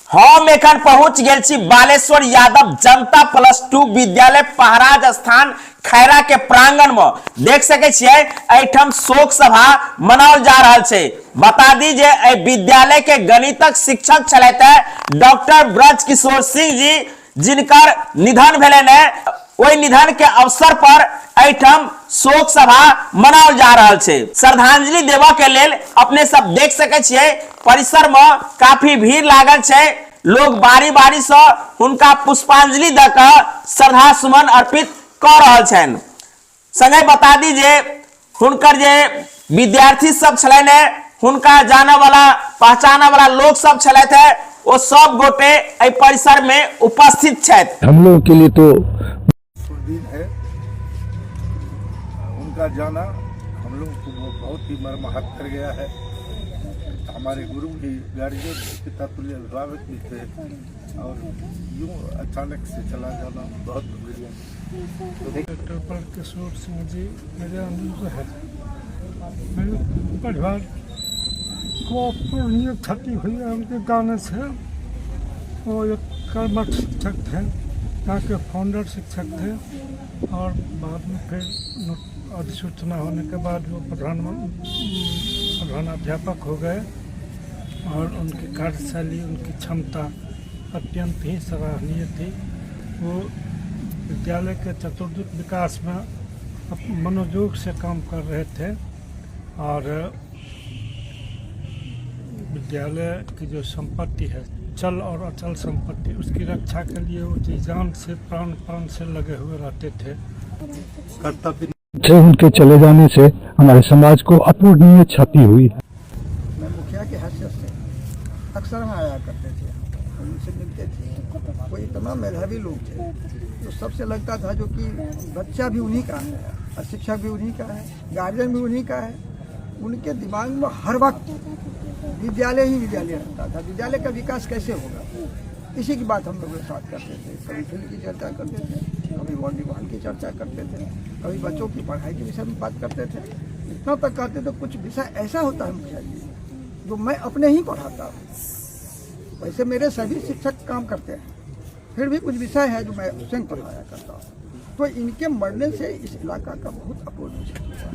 हम एखन पहुंच गेल छी बालेश्वर यादव जनता +2 विद्यालय पहराज स्थान खैरा के प्रांगण में देख सके छिए एठम शोक सभा मनाओल जा रहा है। बता दी जे विद्यालय के गणितक शिक्षक छलैथे डॉक्टर ब्रज किशोर सिंह जी, जिनकर निधन भेलैन है। ओहि निधन के अवसर पर एठम शोक सभा मनाओल जा रहा है। श्रद्धांजलि देवा के लेल अपने सब देख सके छिए परिसर में काफी भीड़ लागल है। लोग बारी बारी से उनका पुष्पांजलि द के श्रद्धा सुमन अर्पित कर रहल छन। संगे बता दी जे हुनकर जे विद्यार्थी सब छलन हुनका जाने वाला पहचाने वाला लोग सब छलैथे वो सब गोटे एहि परिसर में उपस्थित छथि। हम लोग के लिए तो दिन है उनका जाना हम लोग को बहुत ही मर्माहत कर गया है। हमारे गुरु भी गार्जियन पिता तुल्य अभिभावक भी थे और यूँ अचानक से चला जाना बहुत गंभीर है। डॉक्टर ब्रज किशोर सिंह जी मेरे अंदर है। मेरे परिवार को अपूर्णीय क्षति हुई है उनके गाने से। वो एक कर्मठ शिक्षक थे, यहाँ के फाउंडर शिक्षक थे और बाद में फिर अधिसूचना होने के बाद वो प्रधानाध्यापक हो गए और उनकी कार्यशैली, उनकी क्षमता अत्यंत ही सराहनीय थी। वो विद्यालय के चतुर्दिक विकास में मनोयोग से काम कर रहे थे और विद्यालय की जो संपत्ति है, चल और अचल संपत्ति, उसकी रक्षा के लिए वो जी जान से प्राण से लगे हुए रहते थे। कर्तव्य उनके चले जाने से हमारे समाज को अपूर्णीय क्षति हुई है। मैं मुखिया के हैसियत से अक्सर हम आया करते थे, उनसे मिलते थे। वो इतना मेधावी लोग थे तो सबसे लगता था जो कि बच्चा भी उन्हीं का है और शिक्षक भी उन्हीं का है, गार्जियन भी उन्हीं का है। उनके दिमाग में हर वक्त विद्यालय ही विद्यालय रहता था। विद्यालय का विकास कैसे होगा, इसी की बात हम लोग के साथ करते थे। कभी फील्ड की चर्चा करते थे, कभी वालीबॉल की चर्चा करते थे, कभी बच्चों की पढ़ाई के विषय में बात करते थे। इतना तक कहते थे कुछ विषय ऐसा होता है मुखिया जी जो मैं अपने ही पढ़ाता हूँ। वैसे मेरे सभी शिक्षक काम करते हैं, फिर भी कुछ विषय है जो मैं स्वयं पढ़ाया करता हूँ। तो इनके मरने से इस इलाका का बहुत अपूर्ण क्षति हुआ है।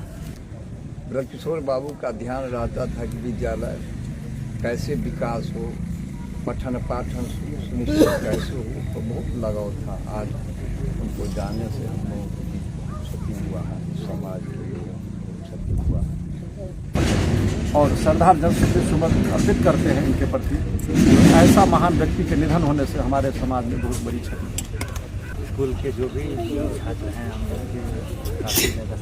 ब्रज किशोर बाबू का ध्यान रहता था कि विद्यालय कैसे विकास हो, पठन पाठन सुनिश्चित कैसे हो, तो बहुत लगाव था। आज उनको जाने से हम लोगों को क्षति हुआ है, समाज के लोगों को क्षति हुआ है और श्रद्धांजलि सुमन अर्पित करते हैं इनके प्रति। ऐसा महान व्यक्ति के निधन होने से हमारे समाज में बहुत बड़ी क्षति। स्कूल के जो भी छात्र हैं हम लोग काफ़ी ज़्यादा